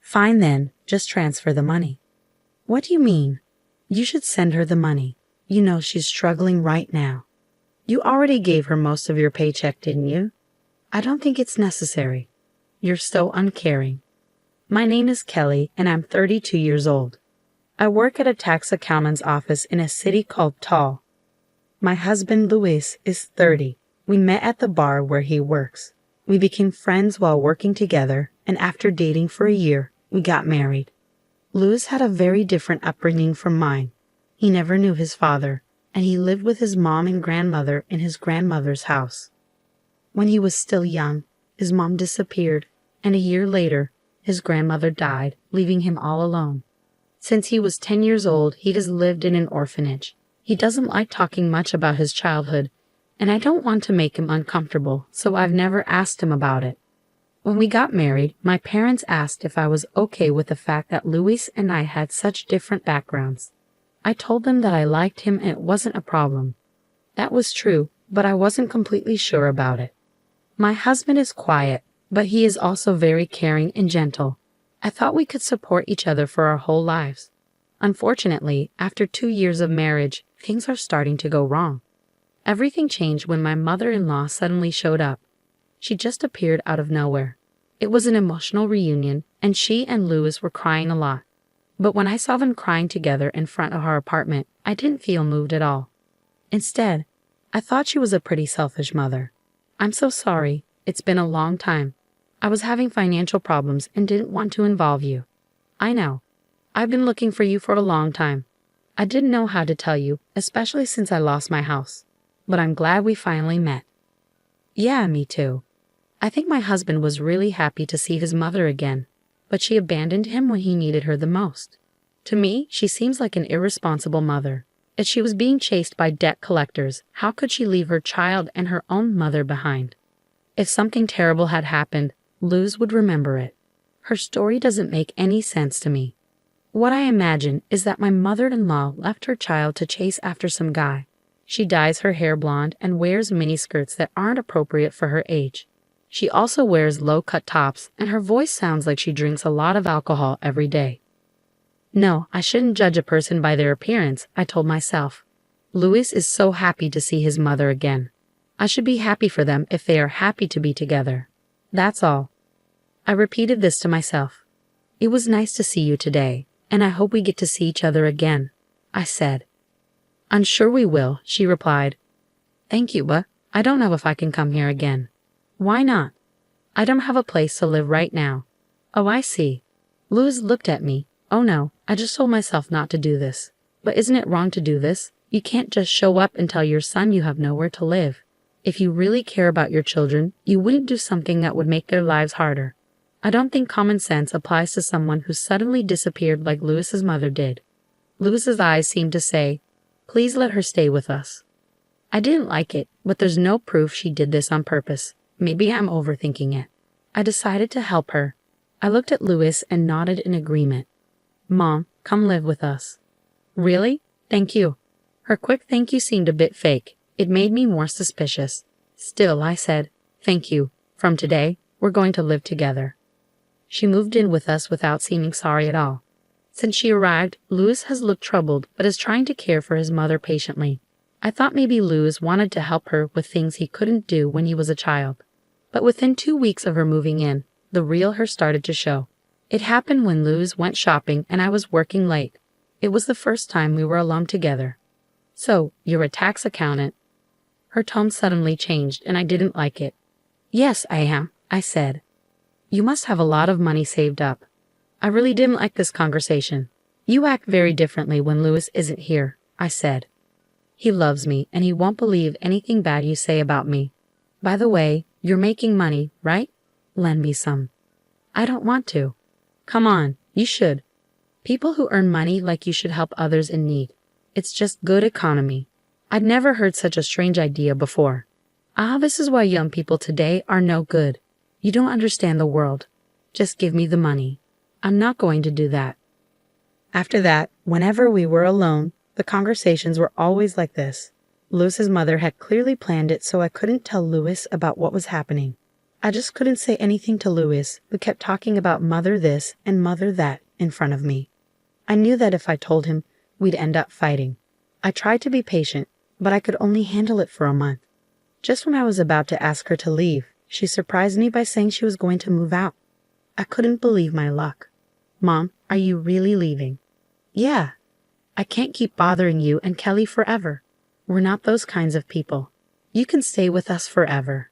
Fine then, just transfer the money. What do you mean? You should send her the money. You know she's struggling right now. You already gave her most of your paycheck, didn't you? I don't think it's necessary. You're so uncaring. My name is Kelly and I'm 32 years old. I work at a tax accountant's office in a city called Tall. My husband, Luis, is 30. We met at the bar where he works. We became friends while working together, and after dating for a year, we got married. Luis had a very different upbringing from mine. He never knew his father, and he lived with his mom and grandmother in his grandmother's house. When he was still young, his mom disappeared, and a year later, his grandmother died, leaving him all alone. Since he was 10 years old, he has lived in an orphanage. He doesn't like talking much about his childhood, and I don't want to make him uncomfortable, so I've never asked him about it. When we got married, my parents asked if I was okay with the fact that Luis and I had such different backgrounds. I told them that I liked him and it wasn't a problem. That was true, but I wasn't completely sure about it. My husband is quiet, but he is also very caring and gentle. I thought we could support each other for our whole lives. Unfortunately, after 2 years of marriage, things are starting to go wrong. Everything changed when my mother-in-law suddenly showed up. She just appeared out of nowhere. It was an emotional reunion, and she and Luis were crying a lot. But when I saw them crying together in front of our apartment, I didn't feel moved at all. Instead, I thought she was a pretty selfish mother. I'm so sorry. It's been a long time. I was having financial problems and didn't want to involve you. I know. I've been looking for you for a long time. I didn't know how to tell you, especially since I lost my house. But I'm glad we finally met. Yeah, me too. I think my husband was really happy to see his mother again, but she abandoned him when he needed her the most. To me, she seems like an irresponsible mother. If she was being chased by debt collectors, how could she leave her child and her own mother behind? If something terrible had happened, Luz would remember it. Her story doesn't make any sense to me. What I imagine is that my mother-in-law left her child to chase after some guy. She dyes her hair blonde and wears miniskirts that aren't appropriate for her age. She also wears low-cut tops, and her voice sounds like she drinks a lot of alcohol every day. No, I shouldn't judge a person by their appearance, I told myself. Luis is so happy to see his mother again. I should be happy for them if they are happy to be together. That's all. I repeated this to myself. It was nice to see you today, and I hope we get to see each other again, I said. I'm sure we will, she replied. Thank you, but I don't know if I can come here again. Why not? I don't have a place to live right now. Oh, I see. Luz looked at me. Oh no, I just told myself not to do this. But isn't it wrong to do this? You can't just show up and tell your son you have nowhere to live. If you really care about your children, you wouldn't do something that would make their lives harder. I don't think common sense applies to someone who suddenly disappeared like Luis's mother did. Luis's eyes seemed to say, please let her stay with us. I didn't like it, but there's no proof she did this on purpose. Maybe I'm overthinking it. I decided to help her. I looked at Luis and nodded in agreement. Mom, come live with us. Really? Thank you. Her quick thank you seemed a bit fake. It made me more suspicious. Still, I said, thank you. From today, we're going to live together. She moved in with us without seeming sorry at all. Since she arrived, Luis has looked troubled but is trying to care for his mother patiently. I thought maybe Luis wanted to help her with things he couldn't do when he was a child. But within 2 weeks of her moving in, the real her started to show. It happened when Luis went shopping and I was working late. It was the first time we were alone together. So, you're a tax accountant? Her tone suddenly changed and I didn't like it. Yes, I am, I said. You must have a lot of money saved up. I really didn't like this conversation. You act very differently when Luis isn't here, I said. He loves me and he won't believe anything bad you say about me. By the way, you're making money, right? Lend me some. I don't want to. Come on, you should. People who earn money like you should help others in need. It's just good economy. I'd never heard such a strange idea before. This is why young people today are no good. You don't understand the world. Just give me the money. I'm not going to do that. After that, whenever we were alone, the conversations were always like this. Luis's mother had clearly planned it so I couldn't tell Luis about what was happening. I just couldn't say anything to Louis, who kept talking about mother this and mother that in front of me. I knew that if I told him, we'd end up fighting. I tried to be patient, but I could only handle it for a month. Just when I was about to ask her to leave, she surprised me by saying she was going to move out. I couldn't believe my luck. Mom, are you really leaving? Yeah. I can't keep bothering you and Kelly forever. We're not those kinds of people. You can stay with us forever.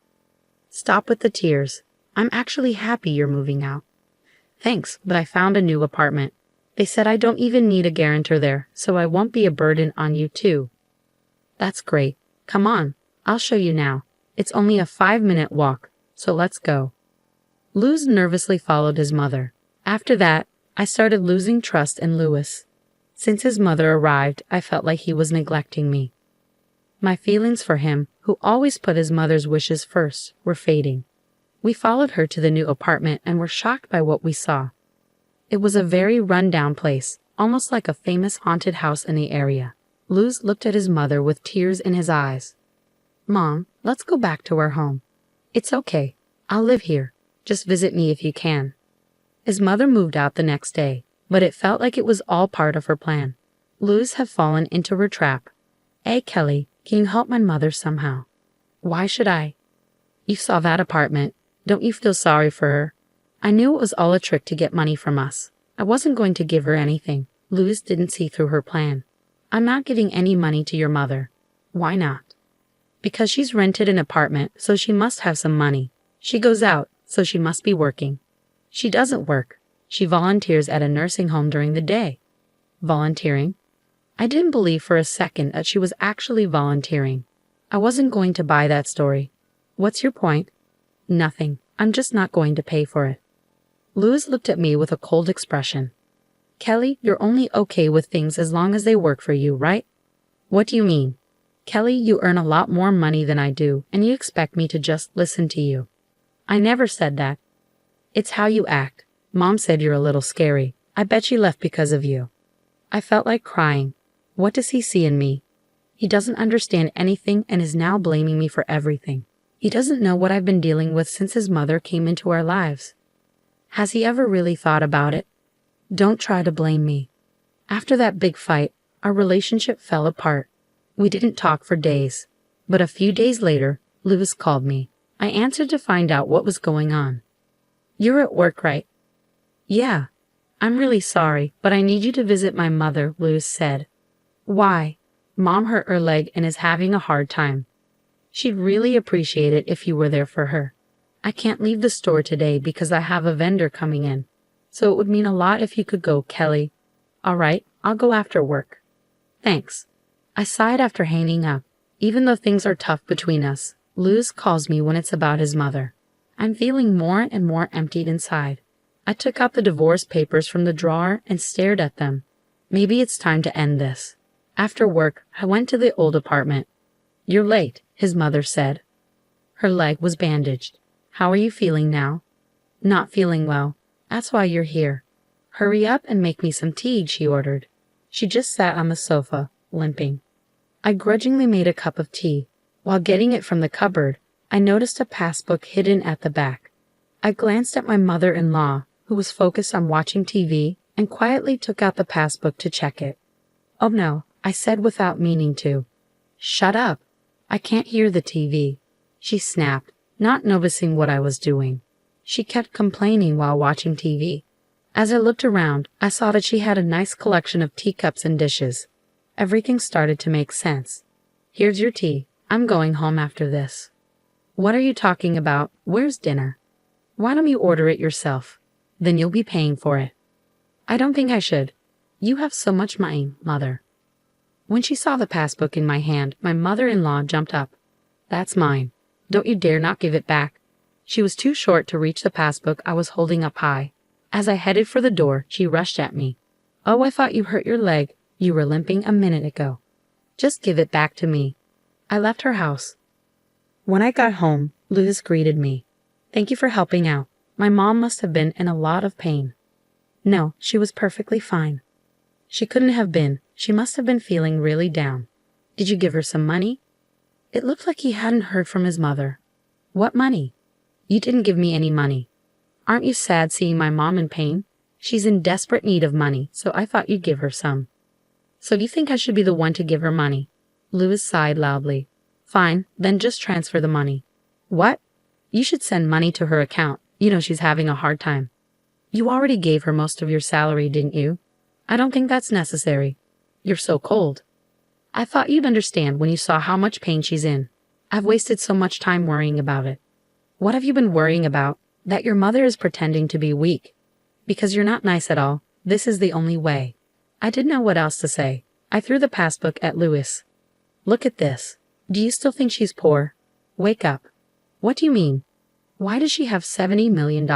Stop with the tears. I'm actually happy you're moving out. Thanks, but I found a new apartment. They said I don't even need a guarantor there, so I won't be a burden on you too. That's great. Come on, I'll show you now. It's only a 5-minute walk, so let's go. Luz nervously followed his mother. After that, I started losing trust in Louis. Since his mother arrived, I felt like he was neglecting me. My feelings for him, who always put his mother's wishes first, were fading. We followed her to the new apartment and were shocked by what we saw. It was a very run-down place, almost like a famous haunted house in the area. Luz looked at his mother with tears in his eyes. Mom, let's go back to our home. It's okay. I'll live here. Just visit me if you can. His mother moved out the next day, but it felt like it was all part of her plan. Luz had fallen into her trap. Hey, Kelly, can you help my mother somehow? Why should I? You saw that apartment. Don't you feel sorry for her? I knew it was all a trick to get money from us. I wasn't going to give her anything. Luz didn't see through her plan. I'm not giving any money to your mother. Why not? Because she's rented an apartment, so she must have some money. She goes out, so she must be working. She doesn't work. She volunteers at a nursing home during the day. Volunteering? I didn't believe for a second that she was actually volunteering. I wasn't going to buy that story. What's your point? Nothing. I'm just not going to pay for it. Louis looked at me with a cold expression. Kelly, you're only okay with things as long as they work for you, right? What do you mean? Kelly, you earn a lot more money than I do, and you expect me to just listen to you. I never said that. It's how you act. Mom said you're a little scary. I bet she left because of you. I felt like crying. What does he see in me? He doesn't understand anything and is now blaming me for everything. He doesn't know what I've been dealing with since his mother came into our lives. Has he ever really thought about it? Don't try to blame me. After that big fight, our relationship fell apart. We didn't talk for days. But a few days later, Louis called me. I answered to find out what was going on. You're at work, right? Yeah. I'm really sorry, but I need you to visit my mother, Louis said. Why? Mom hurt her leg and is having a hard time. She'd really appreciate it if you were there for her. I can't leave the store today because I have a vendor coming in. So it would mean a lot if you could go, Kelly. All right, I'll go after work. Thanks. I sighed after hanging up. Even though things are tough between us, Louis calls me when it's about his mother. I'm feeling more and more emptied inside. I took out the divorce papers from the drawer and stared at them. Maybe it's time to end this. After work, I went to the old apartment. You're late, his mother said. Her leg was bandaged. How are you feeling now? Not feeling well. That's why you're here. Hurry up and make me some tea, she ordered. She just sat on the sofa, limping. I grudgingly made a cup of tea. While getting it from the cupboard, I noticed a passbook hidden at the back. I glanced at my mother-in-law, who was focused on watching TV, and quietly took out the passbook to check it. Oh no, I said without meaning to. Shut up. I can't hear the TV. She snapped, not noticing what I was doing. She kept complaining while watching TV. As I looked around, I saw that she had a nice collection of teacups and dishes. Everything started to make sense. Here's your tea. I'm going home after this. What are you talking about? Where's dinner? Why don't you order it yourself? Then you'll be paying for it. I don't think I should. You have so much money, Mother. When she saw the passbook in my hand, my mother-in-law jumped up. That's mine. Don't you dare not give it back. She was too short to reach the passbook I was holding up high. As I headed for the door, she rushed at me. Oh, I thought you hurt your leg. You were limping a minute ago. Just give it back to me. I left her house. When I got home, Louis greeted me. Thank you for helping out. My mom must have been in a lot of pain. No, she was perfectly fine. She couldn't have been. She must have been feeling really down. Did you give her some money? It looked like he hadn't heard from his mother. What money? You didn't give me any money. Aren't you sad seeing my mom in pain? She's in desperate need of money, so I thought you'd give her some. So you think I should be the one to give her money? Louis sighed loudly. Fine, then just transfer the money. What? You should send money to her account. You know she's having a hard time. You already gave her most of your salary, didn't you? I don't think that's necessary. You're so cold. I thought you'd understand when you saw how much pain she's in. I've wasted so much time worrying about it. What have you been worrying about? That your mother is pretending to be weak. Because you're not nice at all, this is the only way. I didn't know what else to say. I threw the passbook at Louis. Look at this. Do you still think she's poor? Wake up. What do you mean? Why does she have $70 million?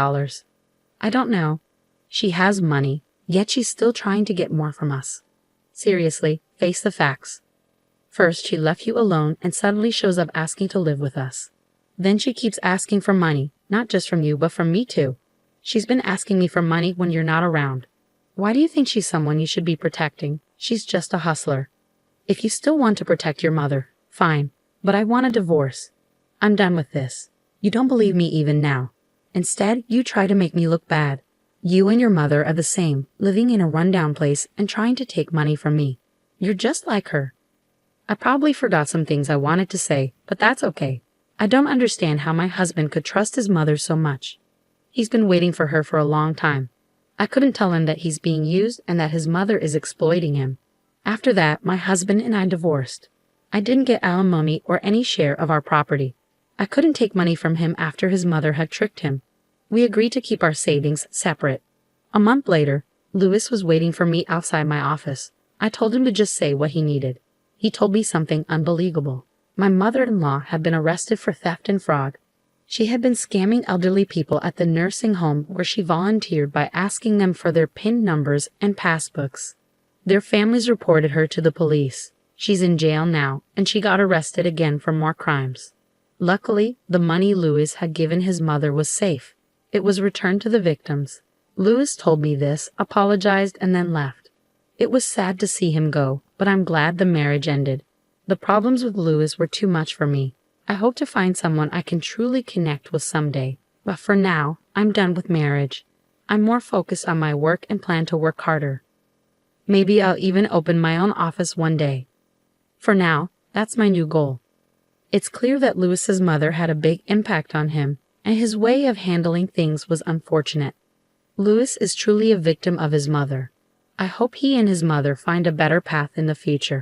I don't know. She has money, yet she's still trying to get more from us. Seriously, face the facts. First, she left you alone and suddenly shows up asking to live with us. Then she keeps asking for money, not just from you, but from me too. She's been asking me for money when you're not around. Why do you think she's someone you should be protecting? She's just a hustler. If you still want to protect your mother, fine, but I want a divorce. I'm done with this. You don't believe me even now. Instead, you try to make me look bad. You and your mother are the same, living in a rundown place and trying to take money from me. You're just like her. I probably forgot some things I wanted to say, but that's okay. I don't understand how my husband could trust his mother so much. He's been waiting for her for a long time. I couldn't tell him that he's being used and that his mother is exploiting him. After that, my husband and I divorced. I didn't get alimony or any share of our property. I couldn't take money from him after his mother had tricked him. We agreed to keep our savings separate. A month later, Louis was waiting for me outside my office. I told him to just say what he needed. He told me something unbelievable. My mother-in-law had been arrested for theft and fraud. She had been scamming elderly people at the nursing home where she volunteered by asking them for their PIN numbers and passbooks. Their families reported her to the police. She's in jail now, and she got arrested again for more crimes. Luckily, the money Louis had given his mother was safe. It was returned to the victims. Louis told me this, apologized, and then left. It was sad to see him go, but I'm glad the marriage ended. The problems with Louis were too much for me. I hope to find someone I can truly connect with someday, but for now, I'm done with marriage. I'm more focused on my work and plan to work harder. Maybe I'll even open my own office one day. For now, that's my new goal. It's clear that Louis's mother had a big impact on him, and his way of handling things was unfortunate. Louis is truly a victim of his mother. I hope he and his mother find a better path in the future.